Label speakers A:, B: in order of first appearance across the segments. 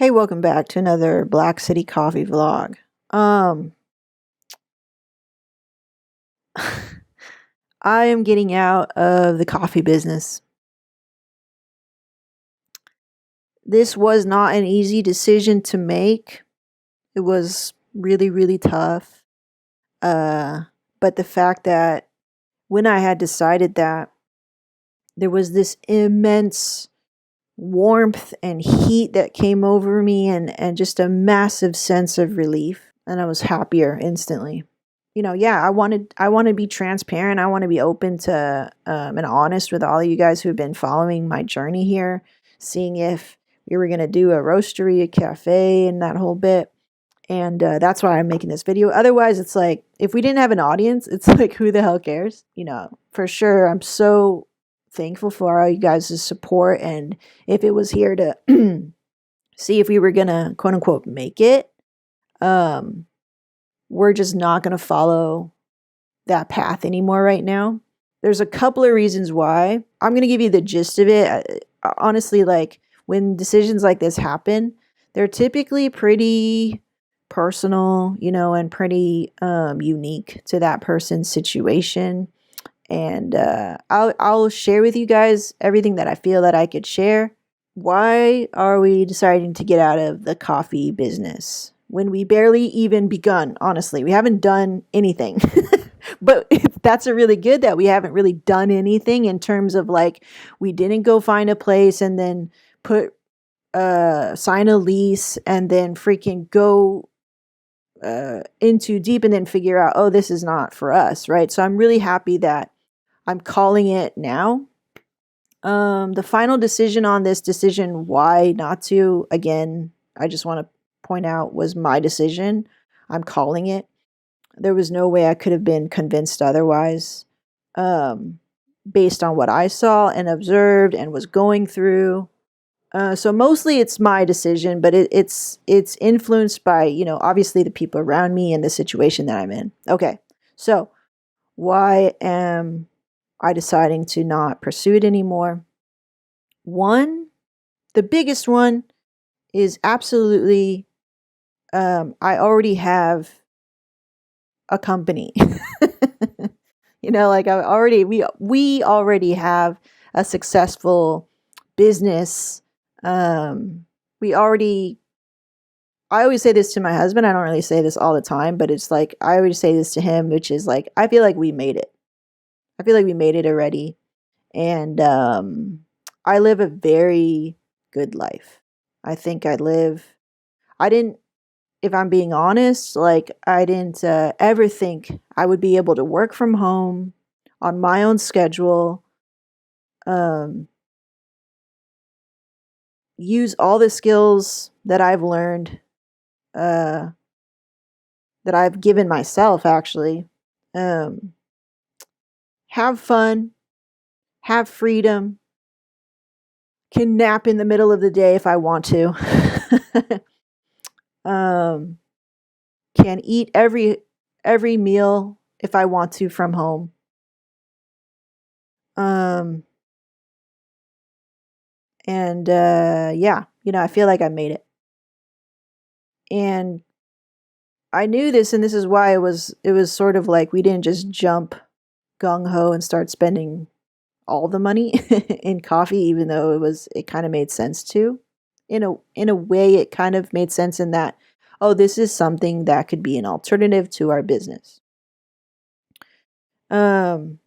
A: Hey, welcome back to another Black City Coffee vlog. Um, I am getting out of the coffee business. This was not an easy decision to make. It was really, really tough. Uh, but the fact that when I had decided that, there was this immense warmth and heat that came over me and just a massive sense of relief. And I was happier instantly. Yeah, I want to be transparent. I want to be open to and honest with all of you guys who've been following my journey here, seeing if we were gonna do a roastery, a cafe, and that whole bit. And that's why I'm making this video. Otherwise, it's like if we didn't have an audience, it's like who the hell cares? For sure. I'm so thankful for all you guys' support, and if it was here to see if we were gonna quote unquote make it, um, we're just not gonna follow that path anymore right now. There's a couple of reasons why. I'm going to give you the gist of it. Honestly, like when decisions like this happen, they're typically pretty personal, and pretty unique to that person's situation. And I'll share with you guys everything that I feel that I could share. Why are we deciding to get out of the coffee business when we barely even begun? Honestly, we haven't done anything. But that's a really good that we haven't really done anything in terms of like we didn't go find a place and then put sign a lease and then freaking go into deep and then figure out, oh, this is not for us, right? So I'm really happy that I'm calling it now. The final decision on this decision why not to, again, I just want to point out, was my decision. I'm calling it. There was no way I could have been convinced otherwise, based on what I saw and observed and was going through. So mostly it's my decision, but it's influenced by, obviously the people around me and the situation that I'm in. Okay, so why am I deciding to not pursue it anymore? One, the biggest one is absolutely, I already have a company. Like we already have a successful business. We already I always say this to my husband. I don't really say this all the time, but it's like I always say this to him, which is like I feel like we made it. I feel like we made it already. And I live a very good life. I think I didn't, if I'm being honest, like I didn't ever think I would be able to work from home on my own schedule, um, use all the skills that I've learned, uh, that I've given myself actually, um, have fun, have freedom, can nap in the middle of the day if I want to, um, can eat every meal if I want to from home. Um, and yeah, I feel like I made it. And I knew this, and this is why it was sort of like we didn't just jump gung ho and start spending all the money in coffee, even though it kind of made sense to. In a way, it kind of made sense in that, oh, this is something that could be an alternative to our business. Um,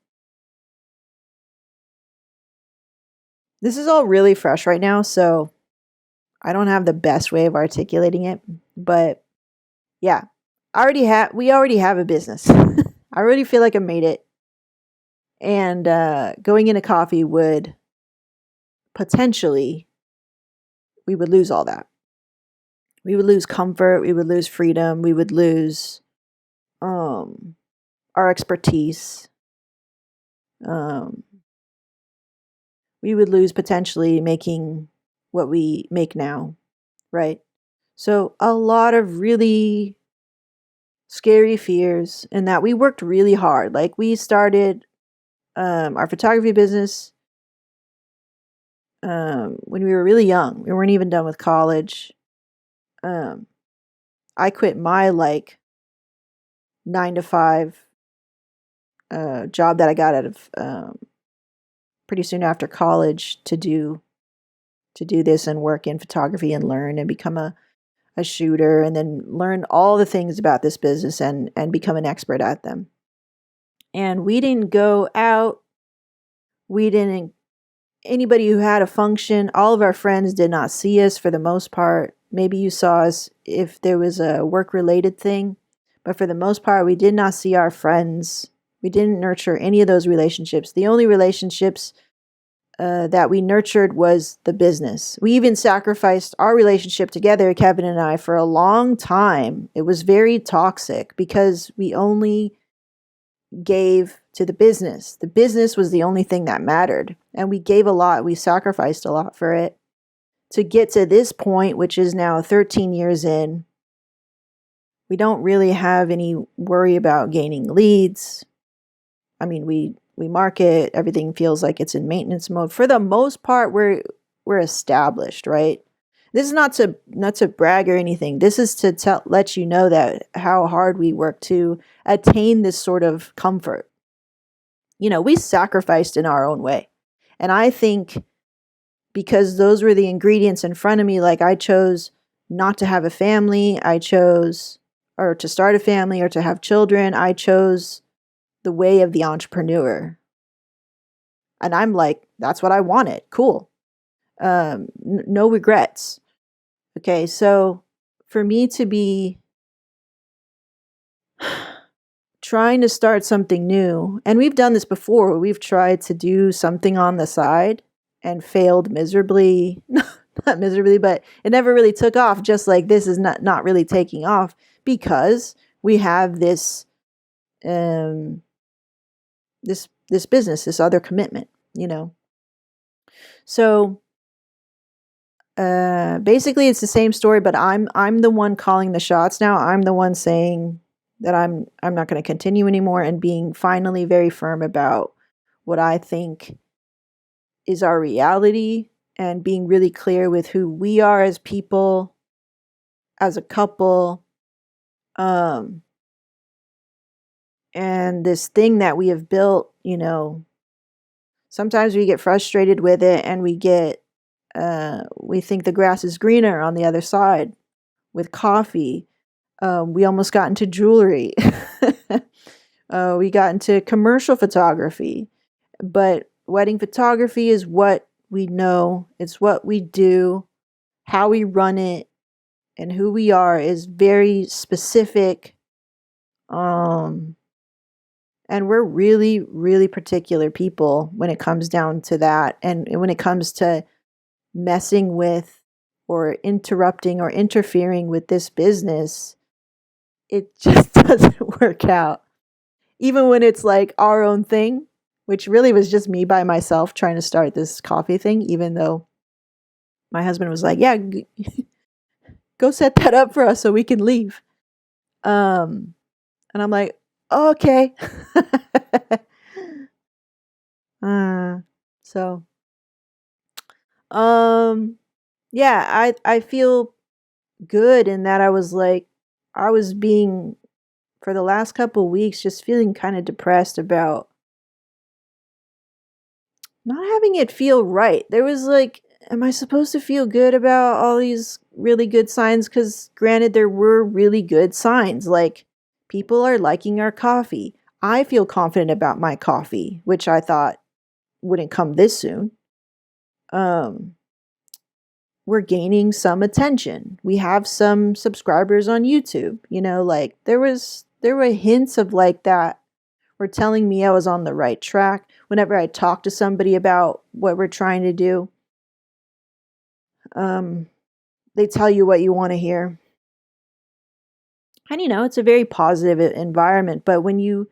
A: this is all really fresh right now, so I don't have the best way of articulating it, but yeah, we already have a business. I already feel like I made it. And going into coffee would potentially, we would lose all that. We would lose comfort, we would lose freedom, we would lose our expertise. Um, we would lose potentially making what we make now, right? So a lot of really scary fears, and that we worked really hard. Like we started our photography business when we were really young. We weren't even done with college. I quit my like 9 to 5 job that I got out of pretty soon after college to do this and work in photography and learn and become a shooter and then learn all the things about this business and become an expert at them. And we didn't go out. We didn't, anybody who had a function, all of our friends did not see us for the most part. Maybe you saw us if there was a work related thing, but for the most part, we did not see our friends. We didn't nurture any of those relationships. The only relationships that we nurtured was the business. We even sacrificed our relationship together, Kevin and I, for a long time. It was very toxic because we only gave to the business. The business was the only thing that mattered. And we gave a lot. We sacrificed a lot for it to get to this point, which is now 13 years in. We don't really have any worry about gaining leads. I mean, we market, everything feels like it's in maintenance mode. For the most part, we're established, right? This is not to brag or anything. This is to let you know that how hard we work to attain this sort of comfort. You know, we sacrificed in our own way. And I think because those were the ingredients in front of me, like I chose not to have a family, I chose or to start a family or to have children, I chose the way of the entrepreneur. And I'm like, that's what I wanted. Cool. No regrets. Okay, so for me to be trying to start something new, and we've done this before, we've tried to do something on the side and failed miserably. Not miserably, but it never really took off, just like this is not really taking off because we have this this business, this other commitment, you know. So basically it's the same story, but I'm the one calling the shots now. I'm the one saying that I'm not going to continue anymore and being finally very firm about what I think is our reality and being really clear with who we are as people, as a couple, and this thing that we have built, you know. Sometimes we get frustrated with it and we think the grass is greener on the other side with coffee. We almost got into jewelry. We got into commercial photography. But wedding photography is what we know. It's what we do. How we run it and who we are is very specific. And we're really, really particular people when it comes down to that. And when it comes to messing with or interrupting or interfering with this business, it just doesn't work out. Even when it's like our own thing, which really was just me by myself trying to start this coffee thing, even though my husband was like, yeah, go set that up for us so we can leave. And I'm like, oh, okay. So, yeah, I feel good in that I was like, I was being, for the last couple of weeks, just feeling kind of depressed about not having it feel right. There was like, am I supposed to feel good about all these really good signs? Because granted, there were really good signs. Like people are liking our coffee. I feel confident about my coffee, which I thought wouldn't come this soon. We're gaining some attention. We have some subscribers on YouTube. You know, like there were hints of like that were telling me I was on the right track. Whenever I talk to somebody about what we're trying to do, they tell you what you want to hear. And you know, it's a very positive environment. But when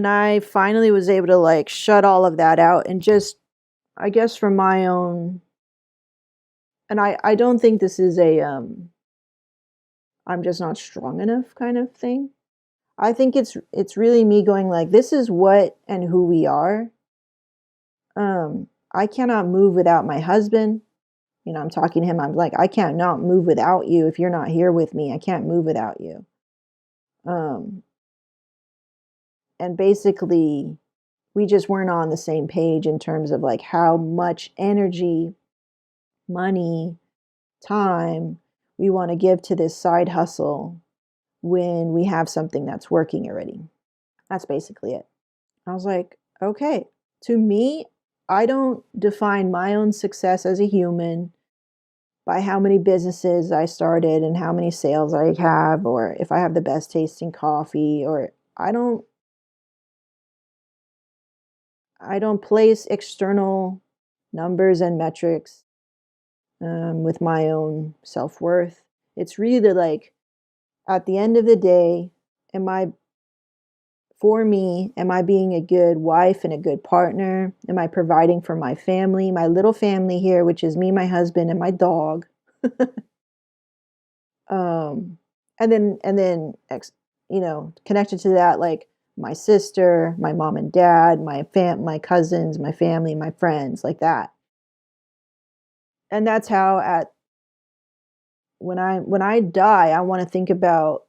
A: I finally was able to like shut all of that out and just, I guess from my own, and I don't think this is a, I'm just not strong enough kind of thing. I think it's really me going like, this is what and who we are. I cannot move without my husband. I'm talking to him. I'm like, I can't not move without you. If you're not here with me, I can't move without you. Um, and basically, we just weren't on the same page in terms of like how much energy, money, time we want to give to this side hustle when we have something that's working already. That's basically it. I was like, okay, to me, I don't define my own success as a human by how many businesses I started and how many sales I have, or if I have the best tasting coffee, or I don't place external numbers and metrics with my own self-worth. It's really like, at the end of the day, for me, am I being a good wife and a good partner? Am I providing for my family, my little family here, which is me, my husband, and my dog? um, and then connected to that, like my sister, my mom and dad, my cousins, my family, my friends, like that. And that's how at when I die, I want to think about,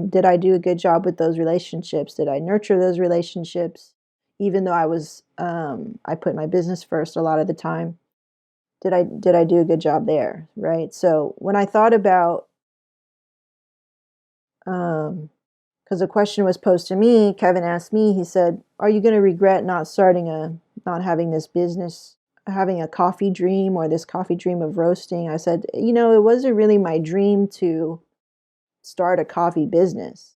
A: did I do a good job with those relationships? Did I nurture those relationships? Even though I put my business first a lot of the time. Did I do a good job there? Right. So when I thought about, because a question was posed to me, Kevin asked me, he said, are you going to regret not having this business, having a coffee dream, or this coffee dream of roasting? I said, it wasn't really my dream to start a coffee business.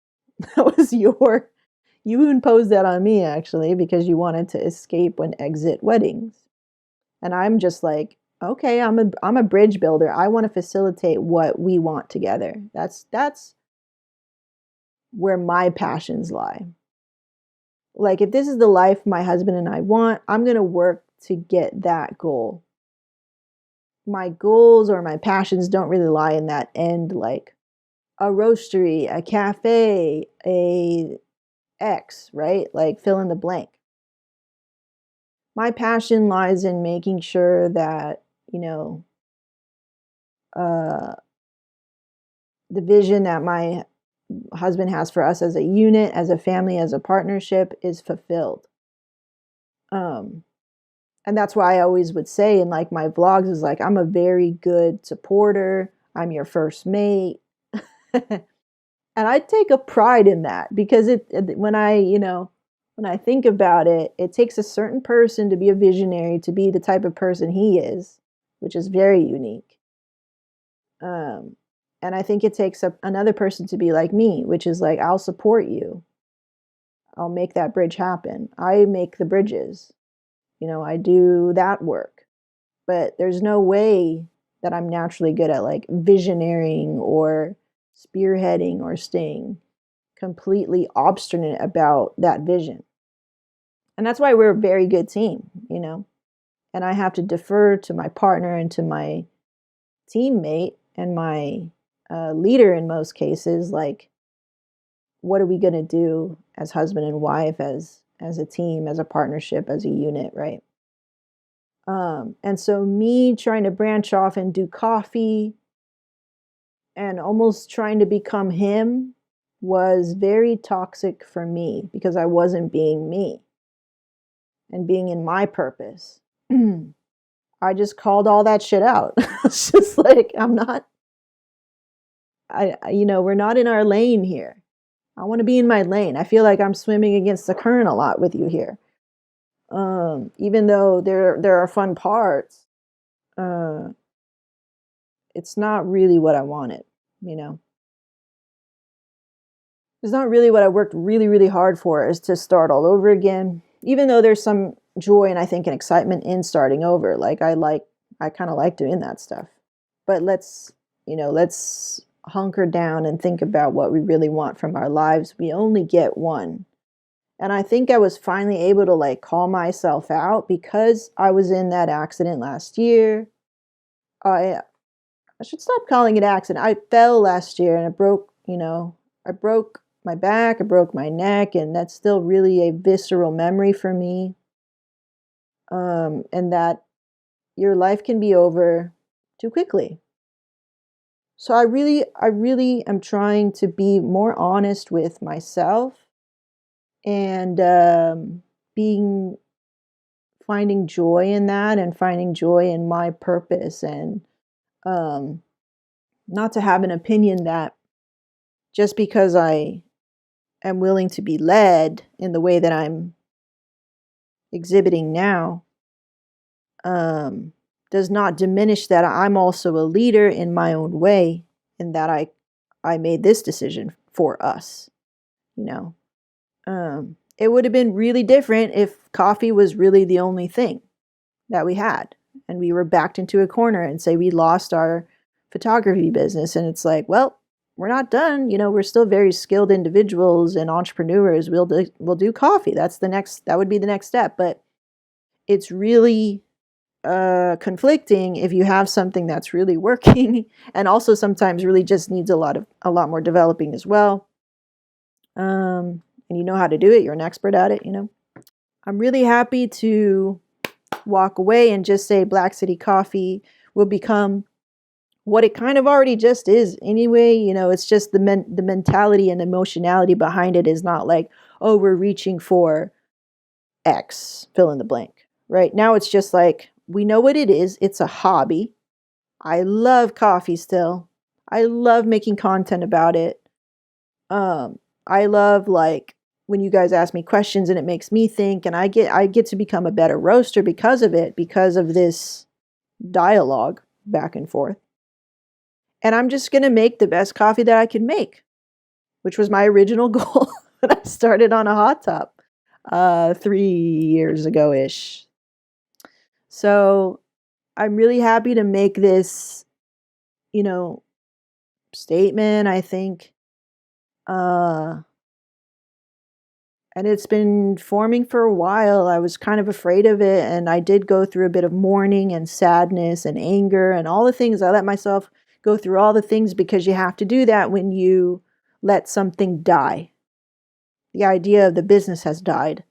A: That was you imposed that on me, actually, because you wanted to escape and exit weddings. And I'm just like, okay, I'm a bridge builder. I want to facilitate what we want together. That's where my passions lie. Like, if this is the life my husband and I want, I'm going to work to get that goal. My goals or my passions don't really lie in that end, like a roastery, a cafe, a X, right? Like, fill in the blank. My passion lies in making sure that, uh, the vision that my husband has for us as a unit, as a family, as a partnership is fulfilled. Um, and that's why I always would say in like my vlogs is like, I'm a very good supporter. I'm your first mate. And I take a pride in that, because when I think about it, it takes a certain person to be a visionary, to be the type of person he is, which is very unique. Um, and I think it takes another person to be like me, which is like, I'll support you. I'll make that bridge happen. I make the bridges. I do that work. But there's no way that I'm naturally good at like visionarying or spearheading or staying completely obstinate about that vision. And that's why we're a very good team. And I have to defer to my partner and to my teammate and my leader in most cases. Like, what are we going to do as husband and wife, as a team, as a partnership, as a unit, right? And so me trying to branch off and do coffee and almost trying to become him was very toxic for me, because I wasn't being me and being in my purpose. I just called all that shit out. It's just like, we're not in our lane here. I want to be in my lane. I feel like I'm swimming against the current a lot with you here. Even though there are fun parts, uh, it's not really what I wanted, you know. It's not really what I worked really, really hard for, is to start all over again. Even though there's some joy and I think an excitement in starting over. Like, I kind of like doing that stuff. But let's hunker down and think about what we really want from our lives. We only get one. And I think I was finally able to like call myself out, because I was in that accident last year. I should stop calling it accident. I fell last year and I broke my back, I broke my neck, and that's still really a visceral memory for me. And that your life can be over too quickly. So I really am trying to be more honest with myself and being finding joy in that and finding joy in my purpose and um, not to have an opinion that just because I am willing to be led in the way that I'm exhibiting now um, does not diminish that I'm also a leader in my own way and that I made this decision for us, you know. It would have been really different if coffee was really the only thing that we had and we were backed into a corner and say we lost our photography business and it's like, well, we're not done, we're still very skilled individuals and entrepreneurs. We'll do coffee. That would be the next step, but it's really conflicting if you have something that's really working and also sometimes really just needs a lot more developing as well. And you know how to do it. You're an expert at it. I'm really happy to walk away and just say Black City Coffee will become what it kind of already just is anyway. It's just the mentality and emotionality behind it is not like, oh, we're reaching for X, fill in the blank. Right now, it's just like, we know what it is. It's a hobby. I love coffee still. I love making content about it. I love like when you guys ask me questions and it makes me think and I get to become a better roaster because of it, because of this dialogue back and forth. And I'm just going to make the best coffee that I can make, which was my original goal when I started on a hot top 3 years ago-ish. So I'm really happy to make this, statement, I think. And it's been forming for a while. I was kind of afraid of it, and I did go through a bit of mourning and sadness and anger and all the things. I let myself go through all the things because you have to do that when you let something die. The idea of the business has died,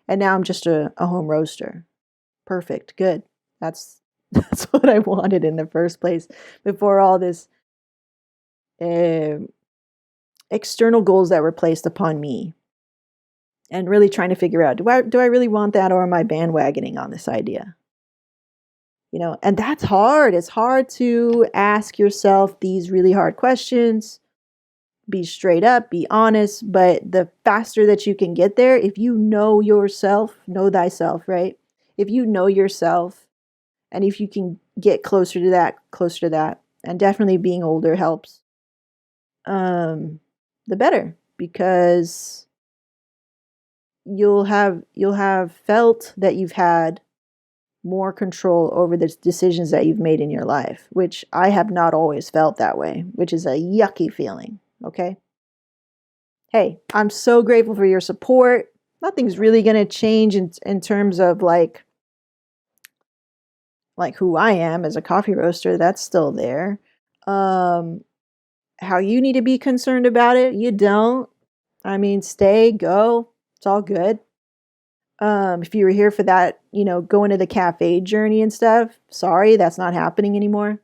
A: and now I'm just a home roaster. Perfect, good. That's what I wanted in the first place before all this external goals that were placed upon me. And really trying to figure out, do I really want that, or am I bandwagoning on this idea? And that's hard. It's hard to ask yourself these really hard questions, be straight up, be honest, but the faster that you can get there, if you know yourself, know thyself, right? If you know yourself, and if you can get closer to that, and definitely being older helps, the better, because you'll have felt that you've had more control over the decisions that you've made in your life, which I have not always felt that way, which is a yucky feeling. Okay. Hey, I'm so grateful for your support. Nothing's really going to change in terms of like who I am as a coffee roaster. That's still there. How you need to be concerned about it, you don't. I mean, stay, go. It's all good. If you were here for that, going to the cafe journey and stuff, sorry, that's not happening anymore.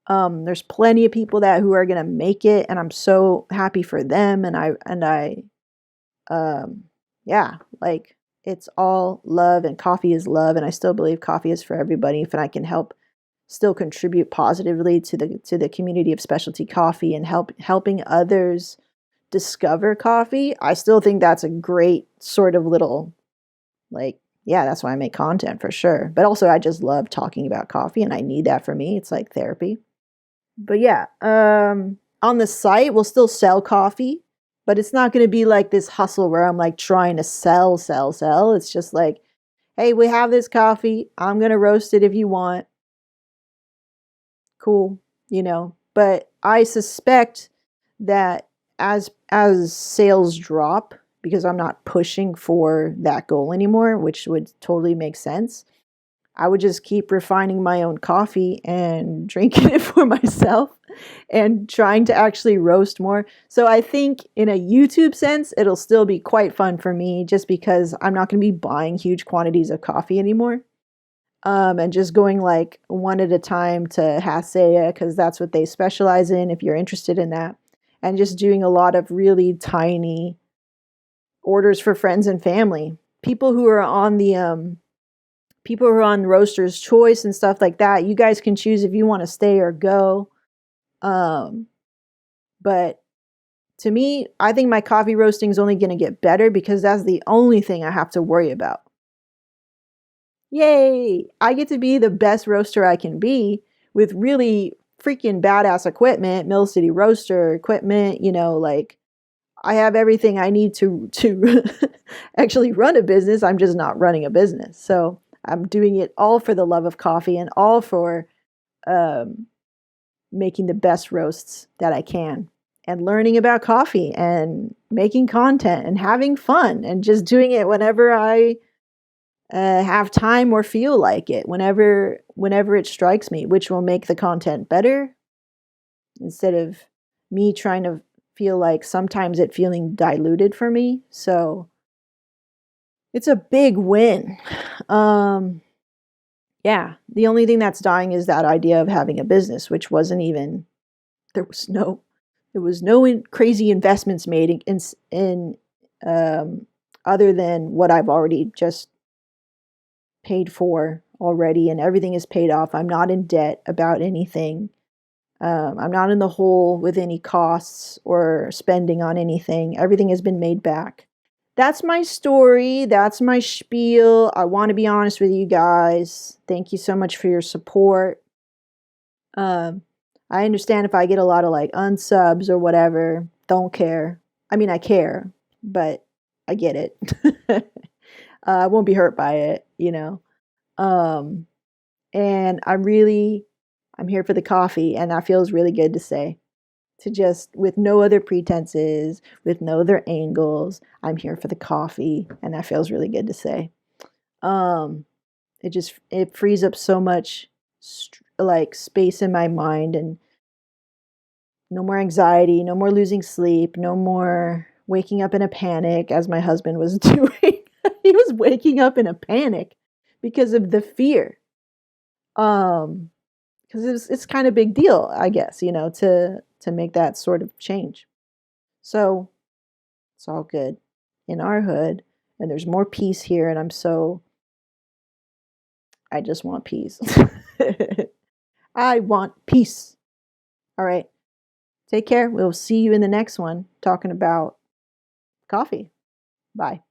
A: There's plenty of people who are gonna make it, and I'm so happy for them. Yeah, like it's all love, and coffee is love, and I still believe coffee is for everybody. If I can help, still contribute positively to the community of specialty coffee and helping others discover coffee, I still think that's a great sort of little. Yeah, that's why I make content for sure. But also I just love talking about coffee and I need that for me. It's like therapy. But yeah, on the site, we'll still sell coffee, but it's not going to be like this hustle where I'm like trying to sell. It's just like, hey, we have this coffee. I'm going to roast it if you want. Cool, But I suspect that as sales drop, because I'm not pushing for that goal anymore, which would totally make sense, I would just keep refining my own coffee and drinking it for myself and trying to actually roast more. So I think in a YouTube sense, it'll still be quite fun for me just because I'm not going to be buying huge quantities of coffee anymore. and just going like one at a time to Hasea because that's what they specialize in if you're interested in that. And just doing a lot of really tiny orders for friends and family. People who are on Roaster's Choice and stuff like that, you guys can choose if you want to stay or go. Um, but to me, I think my coffee roasting is only going to get better because that's the only thing I have to worry about. Yay! I get to be the best roaster I can be with really freaking badass equipment, Mill City Roaster equipment, like I have everything I need to actually run a business. I'm just not running a business. So I'm doing it all for the love of coffee and all for um, making the best roasts that I can and learning about coffee and making content and having fun and just doing it whenever I have time or feel like it, whenever it strikes me, which will make the content better instead of me trying to feel like sometimes it feeling diluted for me. So it's a big win. Yeah, the only thing that's dying is that idea of having a business, which wasn't even there was no crazy investments made in other than what I've already just paid for already, and everything is paid off. I'm not in debt about anything. I'm not in the hole with any costs or spending on anything. Everything has been made back. That's my story. That's my spiel. I want to be honest with you guys. Thank you so much for your support. Um, I understand if I get a lot of like unsubs or whatever. Don't care. I mean, I care, but I get it. I won't be hurt by it. Um, and I'm here for the coffee, and that feels really good to say. To just, with no other pretenses, with no other angles, I'm here for the coffee, and that feels really good to say. Um, it frees up so much like space in my mind, and no more anxiety, no more losing sleep, no more waking up in a panic as my husband was doing. He was waking up in a panic because of the fear. Because it's kind of big deal, I guess, to make that sort of change. So it's all good in our hood, and there's more peace here, and I just want peace. I want peace. All right. Take care. We'll see you in the next one talking about coffee. Bye.